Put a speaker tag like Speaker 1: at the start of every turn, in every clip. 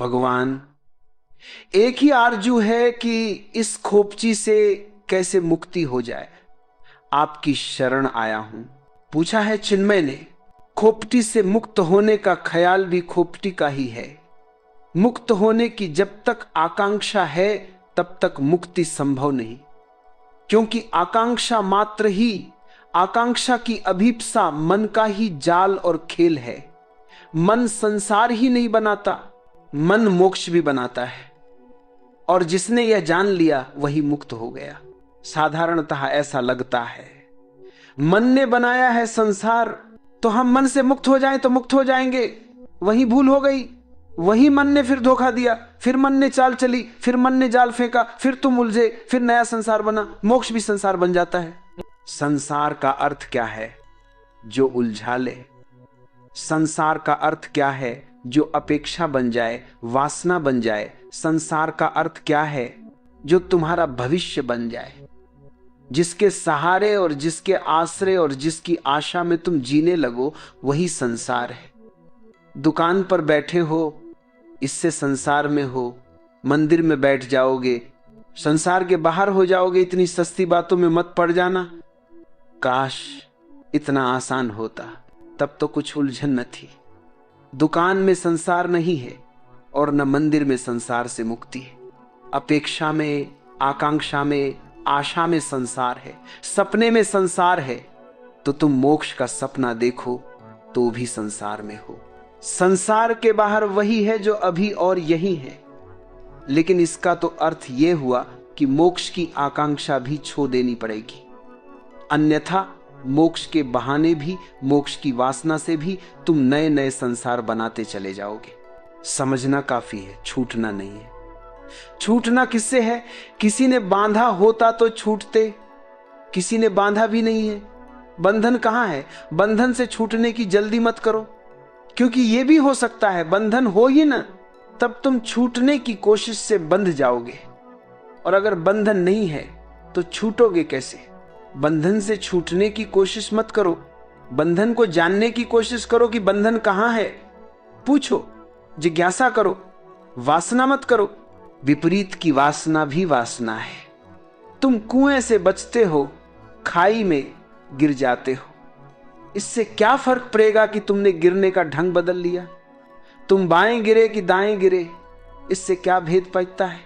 Speaker 1: भगवान, एक ही आरजू है कि इस खोपची से कैसे मुक्ति हो जाए। आपकी शरण आया हूं। पूछा है चिन्मय ने, खोपटी से मुक्त होने का ख्याल भी खोपटी का ही है। मुक्त होने की जब तक आकांक्षा है तब तक मुक्ति संभव नहीं, क्योंकि आकांक्षा मात्र ही, आकांक्षा की अभीप्सा मन का ही जाल और खेल है। मन संसार ही नहीं बनाता, मन मोक्ष भी बनाता है, और जिसने यह जान लिया वही मुक्त हो गया। साधारणतः ऐसा लगता है मन ने बनाया है संसार, तो हम मन से मुक्त हो जाएं तो मुक्त हो जाएंगे। वही भूल हो गई, वही मन ने फिर धोखा दिया, फिर मन ने चाल चली, फिर मन ने जाल फेंका, फिर तुम उलझे, फिर नया संसार बना। मोक्ष भी संसार बन जाता है। संसार का अर्थ क्या है? जो उलझा ले। संसार का अर्थ क्या है? जो अपेक्षा बन जाए, वासना बन जाए। संसार का अर्थ क्या है? जो तुम्हारा भविष्य बन जाए, जिसके सहारे और जिसके आश्रय और जिसकी आशा में तुम जीने लगो, वही संसार है। दुकान पर बैठे हो, इससे संसार में हो। मंदिर में बैठ जाओगे, संसार के बाहर हो जाओगे। इतनी सस्ती बातों में मत पड़ जाना। काश इतना आसान होता, तब तो कुछ उलझन न थी। दुकान में संसार नहीं है और न मंदिर में संसार से मुक्ति है। अपेक्षा में, आकांक्षा में, आशा में संसार है, सपने में संसार है। तो तुम मोक्ष का सपना देखो तो भी संसार में हो। संसार के बाहर वही है जो अभी और यही है। लेकिन इसका तो अर्थ यह हुआ कि मोक्ष की आकांक्षा भी छोड़ देनी पड़ेगी, अन्यथा मोक्ष के बहाने भी, मोक्ष की वासना से भी तुम नए नए संसार बनाते चले जाओगे। समझना काफी है, छूटना नहीं है। छूटना किससे है? किसी ने बांधा होता तो छूटते, किसी ने बांधा भी नहीं है। बंधन कहां है? बंधन से छूटने की जल्दी मत करो, क्योंकि यह भी हो सकता है बंधन हो ही ना, तब तुम छूटने की कोशिश से बंध जाओगे। और अगर बंधन नहीं है तो छूटोगे कैसे? बंधन से छूटने की कोशिश मत करो, बंधन को जानने की कोशिश करो कि बंधन कहां है। पूछो, जिज्ञासा करो, वासना मत करो। विपरीत की वासना भी वासना है। तुम कुएं से बचते हो, खाई में गिर जाते हो। इससे क्या फर्क पड़ेगा कि तुमने गिरने का ढंग बदल लिया? तुम बाएं गिरे कि दाएं गिरे, इससे क्या भेद पड़ता है?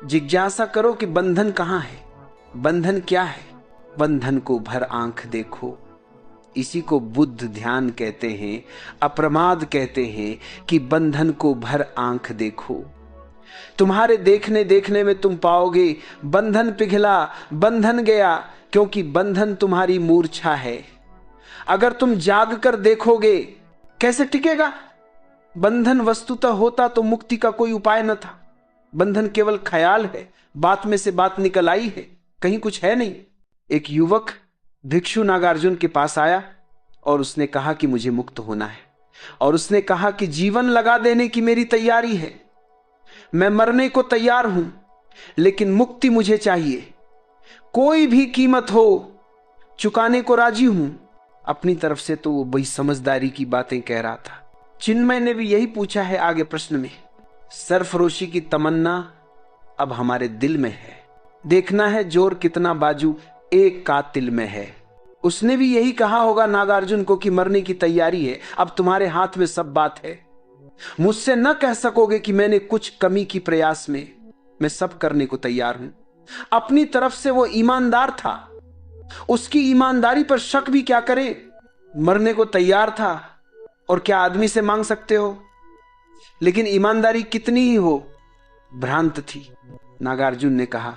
Speaker 1: जिज्ञासा करो कि बंधन कहां है, बंधन क्या है। बंधन को भर आंख देखो। इसी को बुद्ध ध्यान कहते हैं, अप्रमाद कहते हैं कि बंधन को भर आंख देखो। तुम्हारे देखने देखने में तुम पाओगे बंधन पिघला, बंधन गया, क्योंकि बंधन तुम्हारी मूर्छा है। अगर तुम जाग कर देखोगे, कैसे टिकेगा? बंधन वस्तुतः होता तो मुक्ति का कोई उपाय न था। बंधन केवल ख्याल है, बात में से बात निकल आई है, कहीं कुछ है नहीं। एक युवक भिक्षु नागार्जुन के पास आया और उसने कहा कि मुझे मुक्त होना है, और उसने कहा कि जीवन लगा देने की मेरी तैयारी है, मैं मरने को तैयार हूं, लेकिन मुक्ति मुझे चाहिए। कोई भी कीमत हो चुकाने को राजी हूं। अपनी तरफ से तो वो बड़ी समझदारी की बातें कह रहा था। चिन्मय ने भी यही पूछा है आगे प्रश्न में। सरफरोशी की तमन्ना अब हमारे दिल में है, देखना है जोर कितना बाजू एक कातिल में है। उसने भी यही कहा होगा नागार्जुन को कि मरने की तैयारी है, अब तुम्हारे हाथ में सब बात है। मुझसे न कह सकोगे कि मैंने कुछ कमी की प्रयास में, मैं सब करने को तैयार हूं। अपनी तरफ से वो ईमानदार था, उसकी ईमानदारी पर शक भी क्या करे। मरने को तैयार था, और क्या आदमी से मांग सकते हो? लेकिन ईमानदारी कितनी ही हो, भ्रांत थी। नागार्जुन ने कहा,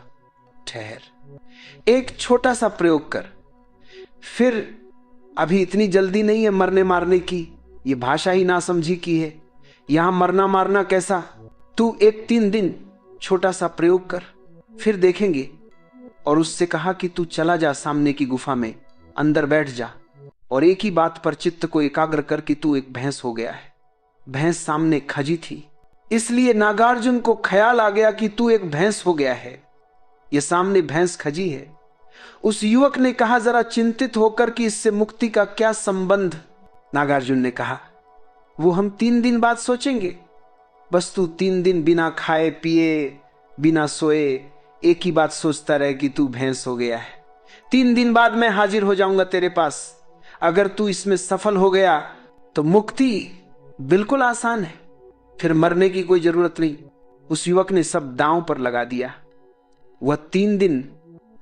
Speaker 1: ठहर, एक छोटा सा प्रयोग कर। फिर अभी इतनी जल्दी नहीं है मरने मारने की, ये भाषा ही नासमझी की है। यहां मरना मारना कैसा? तू एक 3 दिन छोटा सा प्रयोग कर, फिर देखेंगे। और उससे कहा कि तू चला जा सामने की गुफा में, अंदर बैठ जा, और एक ही बात पर चित्त को एकाग्र कर कि तू एक भैंस हो गया है। भैंस सामने खजी थी, इसलिए नागार्जुन को ख्याल आ गया कि तू एक भैंस हो गया है, ये सामने भैंस खजी है। उस युवक ने कहा जरा चिंतित होकर कि इससे मुक्ति का क्या संबंध? नागार्जुन ने कहा, वो हम 3 दिन बाद सोचेंगे। बस तू 3 दिन बिना खाए पिए, बिना सोए एक ही बात सोचता रहे कि तू भैंस हो गया है। 3 दिन बाद मैं हाजिर हो जाऊंगा तेरे पास। अगर तू इसमें सफल हो गया तो मुक्ति बिल्कुल आसान है, फिर मरने की कोई जरूरत नहीं। उस युवक ने सब दांव पर लगा दिया। वह 3 दिन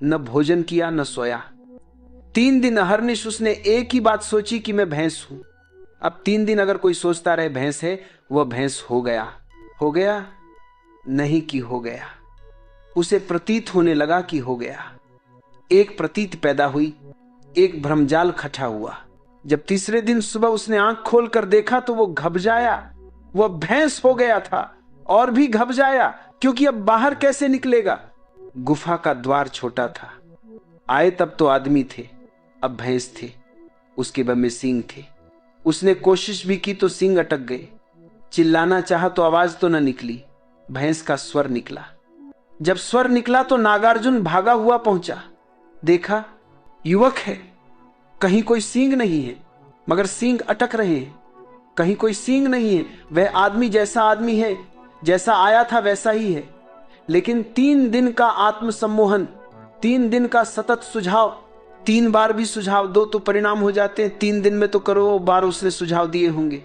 Speaker 1: न भोजन किया न सोया। 3 दिन अहर्निश उसने एक ही बात सोची कि मैं भैंस हूं। अब 3 दिन अगर कोई सोचता रहे भैंस है, वह भैंस हो गया। हो गया नहीं कि हो गया, उसे प्रतीत होने लगा कि हो गया। एक प्रतीत पैदा हुई, एक भ्रमजाल खटा हुआ। जब तीसरे दिन सुबह उसने आंख खोलकर देखा तो वो घबराया। वह भैंस हो गया था और भी घबराया, क्योंकि अब बाहर कैसे निकलेगा। गुफा का द्वार छोटा था। आए तब तो आदमी थे, अब भैंस थे। उसके बम में सींग थे। उसने कोशिश भी की तो सींग अटक गए। चिल्लाना चाहा तो आवाज तो न निकली। भैंस का स्वर निकला। जब स्वर निकला तो नागार्जुन भागा हुआ पहुंचा। देखा युवक है, कहीं कोई सींग नहीं है, मगर सींग अटक रहे हैं। कहीं कोई सींग नहीं है, वह आदमी जैसा आदमी है, जैसा आया था वैसा ही है। लेकिन 3 दिन का आत्मसम्मोहन, 3 दिन का सतत सुझाव, 3 बार भी सुझाव दो तो परिणाम हो जाते हैं। 3 दिन में तो करोड़ों बार उसने सुझाव दिए होंगे।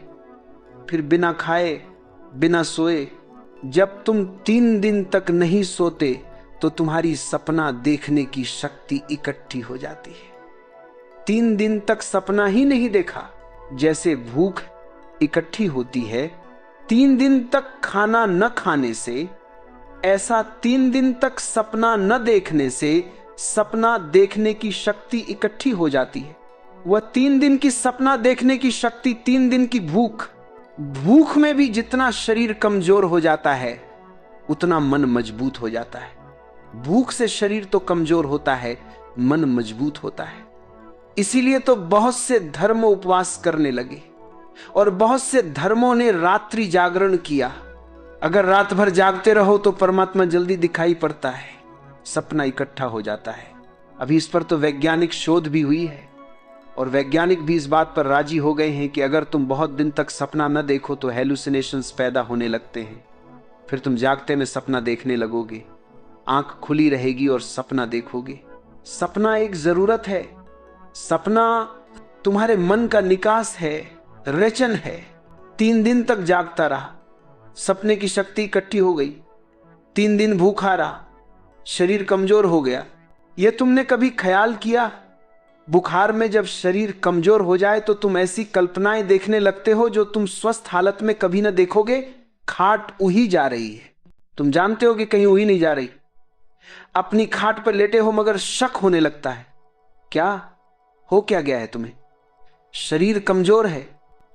Speaker 1: फिर बिना खाए बिना सोए, जब तुम 3 दिन तक नहीं सोते तो तुम्हारी सपना देखने की शक्ति इकट्ठी हो जाती है। 3 दिन तक सपना ही नहीं देखा, जैसे भूख इकट्ठी होती है 3 दिन तक खाना न खाने से, ऐसा 3 दिन तक सपना न देखने से सपना देखने की शक्ति इकट्ठी हो जाती है। वह 3 दिन की सपना देखने की शक्ति, 3 दिन की भूख में भी जितना शरीर कमजोर हो जाता है उतना मन मजबूत हो जाता है। भूख से शरीर तो कमजोर होता है, मन मजबूत होता है। इसीलिए तो बहुत से धर्म उपवास करने लगे और बहुत से धर्मों ने रात्रि जागरण किया। अगर रात भर जागते रहो तो परमात्मा जल्दी दिखाई पड़ता है, सपना इकट्ठा हो जाता है। अभी इस पर तो वैज्ञानिक शोध भी हुई है और वैज्ञानिक भी इस बात पर राजी हो गए हैं कि अगर तुम बहुत दिन तक सपना न देखो तो हेलुसिनेशंस पैदा होने लगते हैं। फिर तुम जागते में सपना देखने लगोगे, आंख खुली रहेगी और सपना देखोगे। सपना एक जरूरत है। सपना तुम्हारे मन का निकास है, रेचन है। 3 दिन तक जागता रहा, सपने की शक्ति इकट्ठी हो गई। 3 दिन भूखा रहा, शरीर कमजोर हो गया। यह तुमने कभी ख्याल किया, बुखार में जब शरीर कमजोर हो जाए तो तुम ऐसी कल्पनाएं देखने लगते हो जो तुम स्वस्थ हालत में कभी न देखोगे। खाट उही जा रही है, तुम जानते हो कि कहीं उही नहीं जा रही। अपनी खाट पर लेटे हो मगर शक होने लगता है, क्या हो क्या गया है तुम्हें। शरीर कमजोर है।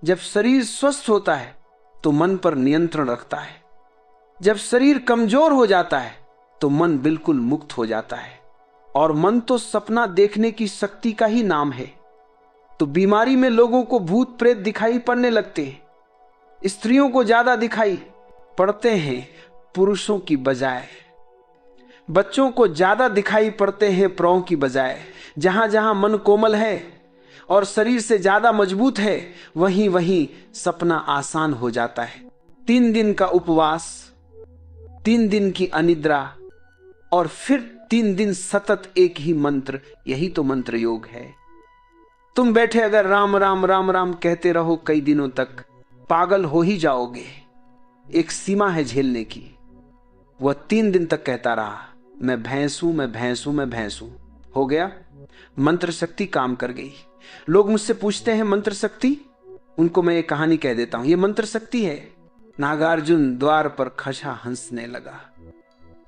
Speaker 1: जब शरीर स्वस्थ होता है तो मन पर नियंत्रण रखता है। जब शरीर कमजोर हो जाता है तो मन बिल्कुल मुक्त हो जाता है। और मन तो सपना देखने की शक्ति का ही नाम है। तो बीमारी में लोगों को भूत प्रेत दिखाई पड़ने लगते हैं। स्त्रियों को ज्यादा दिखाई पड़ते हैं पुरुषों की बजाय। बच्चों को ज्यादा दिखाई पड़ते हैं प्रौ की बजाय। जहां जहां मन कोमल है और शरीर से ज्यादा मजबूत है, वहीं वहीं सपना आसान हो जाता है। 3 दिन का उपवास, 3 दिन की अनिद्रा और फिर 3 दिन सतत एक ही मंत्र, यही तो मंत्र योग है। तुम बैठे अगर राम राम राम राम कहते रहो कई दिनों तक, पागल हो ही जाओगे। एक सीमा है झेलने की। वह 3 दिन तक कहता रहा, मैं भैंस हूं, मैं भैंस हूं, मैं भैंस हूं। हो गया, मंत्र शक्ति काम कर गई। लोग मुझसे पूछते हैं मंत्र शक्ति, उनको मैं एक कहानी कह देता हूं। यह मंत्र शक्ति है। नागार्जुन द्वार पर खशा हंसने लगा।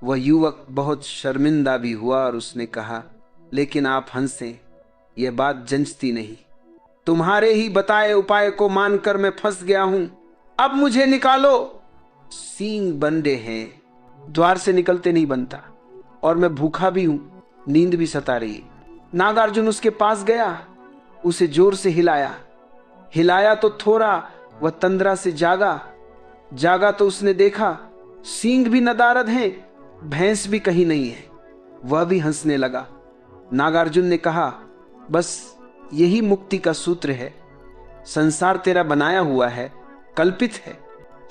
Speaker 1: वह युवक बहुत शर्मिंदा भी हुआ और उसने कहा, लेकिन आप हंसे, यह बात जंचती नहीं। तुम्हारे ही बताए उपाय को मानकर मैं फंस गया हूं, अब मुझे निकालो। सींग बंदे हैं, द्वार से निकलते नहीं बनता, और मैं भूखा भी हूं, नींद भी सता रही। नागार्जुन उसके पास गया, उसे जोर से हिलाया तो थोड़ा वह तंद्रा से जागा तो उसने देखा सींग भी नदारद हैं, भैंस भी कहीं नहीं है। वह भी हंसने लगा। नागार्जुन ने कहा, बस यही मुक्ति का सूत्र है। संसार तेरा बनाया हुआ है, कल्पित है।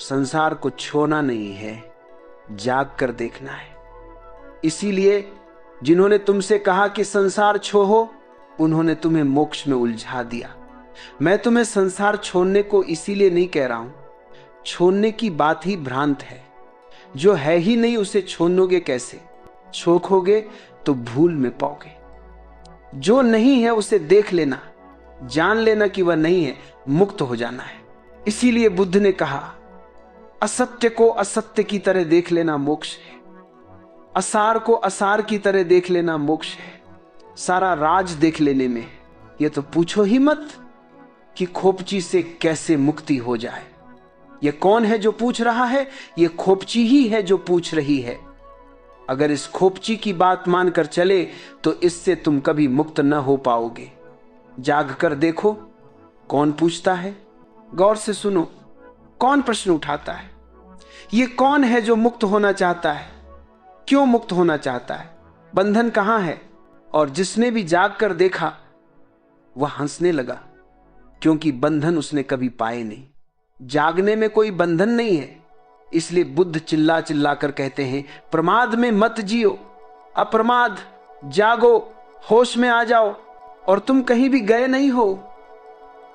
Speaker 1: संसार को छोड़ना नहीं है, जाग कर देखना है। इसीलिए जिन्होंने तुमसे कहा कि संसार छोड़ो, उन्होंने तुम्हें मोक्ष में उलझा दिया। मैं तुम्हें संसार छोड़ने को इसीलिए नहीं कह रहा हूं। छोड़ने की बात ही भ्रांत है। जो है ही नहीं उसे छोड़ोगे कैसे? छोड़ोगे तो भूल में पाओगे। जो नहीं है उसे देख लेना, जान लेना कि वह नहीं है, मुक्त हो जाना है। इसीलिए बुद्ध ने कहा, असत्य को असत्य की तरह देख लेना मोक्ष है, असार को असार की तरह देख लेना मोक्ष है। सारा राज देख लेने में यह तो पूछो ही मत कि खोपची से कैसे मुक्ति हो जाए। यह कौन है जो पूछ रहा है? यह खोपची ही है जो पूछ रही है। अगर इस खोपची की बात मानकर चले तो इससे तुम कभी मुक्त न हो पाओगे। जाग कर देखो, कौन पूछता है? गौर से सुनो, कौन प्रश्न उठाता है? यह कौन है जो मुक्त होना चाहता है? क्यों मुक्त होना चाहता है? बंधन कहां है? और जिसने भी जाग कर देखा वह हंसने लगा, क्योंकि बंधन उसने कभी पाए नहीं। जागने में कोई बंधन नहीं है। इसलिए बुद्ध चिल्ला चिल्ला कर कहते हैं, प्रमाद में मत जियो, अप्रमाद, जागो, होश में आ जाओ। और तुम कहीं भी गए नहीं हो,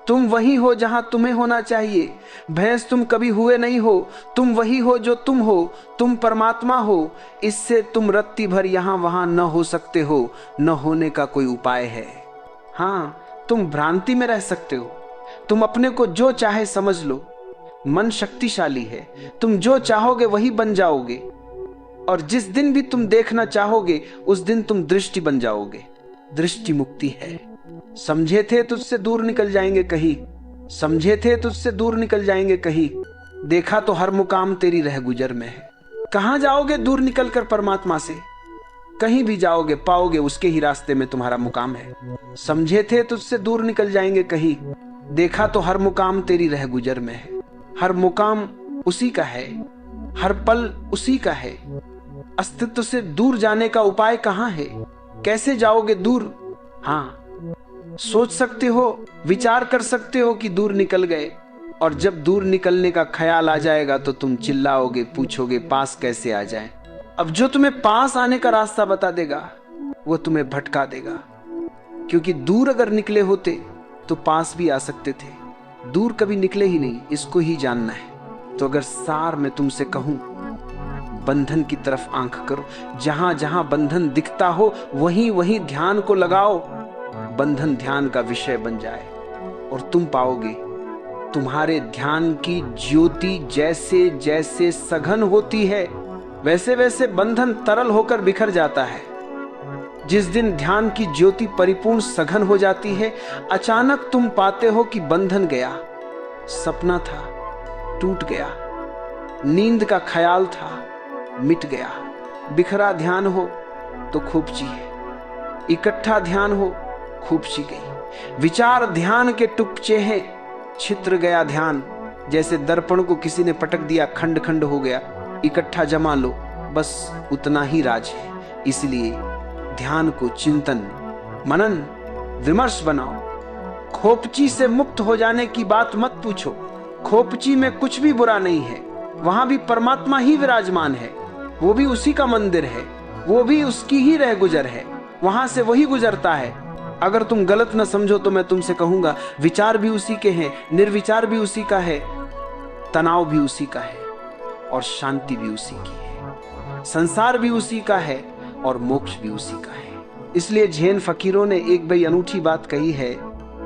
Speaker 1: तुम वही हो जहां तुम्हें होना चाहिए। भैंस तुम कभी हुए नहीं हो, तुम वही हो जो तुम हो, तुम परमात्मा हो। इससे तुम रत्ती भर यहां वहां न हो सकते हो, न होने का कोई उपाय है। हाँ, तुम भ्रांति में रह सकते हो, तुम अपने को जो चाहे समझ लो। मन शक्तिशाली है, तुम जो चाहोगे वही बन जाओगे। और जिस दिन भी तुम देखना चाहोगे उस दिन तुम दृष्टि बन जाओगे। दृष्टि मुक्ति है। समझे थे तुझसे दूर निकल जाएंगे कहीं, समझे थे तुझसे दूर निकल जाएंगे कहीं, देखा तो हर मुकाम तेरी रह गुजर में है। कहां जाओगे दूर निकलकर परमात्मा से? कहीं भी जाओगे पाओगे उसके ही रास्ते में तुम्हारा मुकाम है। समझे थे तुझसे दूर निकल जाएंगे कहीं, देखा तो हर मुकाम तेरी रह गुजर में है। हर मुकाम उसी का है, हर पल उसी का है। अस्तित्व से दूर जाने का उपाय कहां है? कैसे जाओगे दूर? हाँ, सोच सकते हो, विचार कर सकते हो कि दूर निकल गए, और जब दूर निकलने का ख्याल आ जाएगा तो तुम चिल्लाओगे, पूछोगे पास कैसे आ जाए। अब जो तुम्हें पास आने का रास्ता बता देगा वो तुम्हें भटका देगा, क्योंकि दूर अगर निकले होते तो पास भी आ सकते थे। दूर कभी निकले ही नहीं, इसको ही जानना है। तो अगर सार मैं तुमसे कहूं, बंधन की तरफ आंख करो। जहां जहां बंधन दिखता हो वहीं वहीं ध्यान को लगाओ। बंधन ध्यान का विषय बन जाए और तुम पाओगे तुम्हारे ध्यान की ज्योति जैसे जैसे सघन होती है वैसे वैसे बंधन तरल होकर बिखर जाता है। जिस दिन ध्यान की ज्योति परिपूर्ण सघन हो जाती है, अचानक तुम पाते हो कि बंधन गया, सपना था टूट गया, नींद का ख्याल था मिट गया। बिखरा ध्यान हो तो खोपची है, इकट्ठा ध्यान हो खोपची गई। विचार ध्यान के टुकचे हैं, छित्र गया ध्यान। जैसे दर्पण को किसी ने पटक दिया, खंड खंड हो गया, इकट्ठा जमा लो, बस उतना ही राज है। इसलिए ध्यान को चिंतन, मनन, विमर्श बनाओ। खोपची से मुक्त हो जाने की बात मत पूछो। खोपची में कुछ भी बुरा नहीं है, वहां भी परमात्मा ही विराजमान है, वो भी उसी का मंदिर है, वो भी उसकी ही रह गुजर है, वहां से वही गुजरता है। अगर तुम गलत न समझो तो मैं तुमसे कहूंगा, विचार भी उसी के हैं, निर्विचार भी उसी का है, तनाव भी उसी का है और शांति भी उसी की है। संसार भी उसी का है और मोक्ष भी उसी का है। इसलिए जैन फकीरों ने एक बड़ी अनूठी बात कही है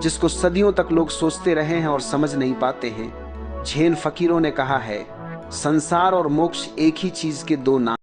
Speaker 1: जिसको सदियों तक लोग सोचते रहे हैं और समझ नहीं पाते हैं। जैन फकीरों ने कहा है, संसार और मोक्ष एक ही चीज के दो नाम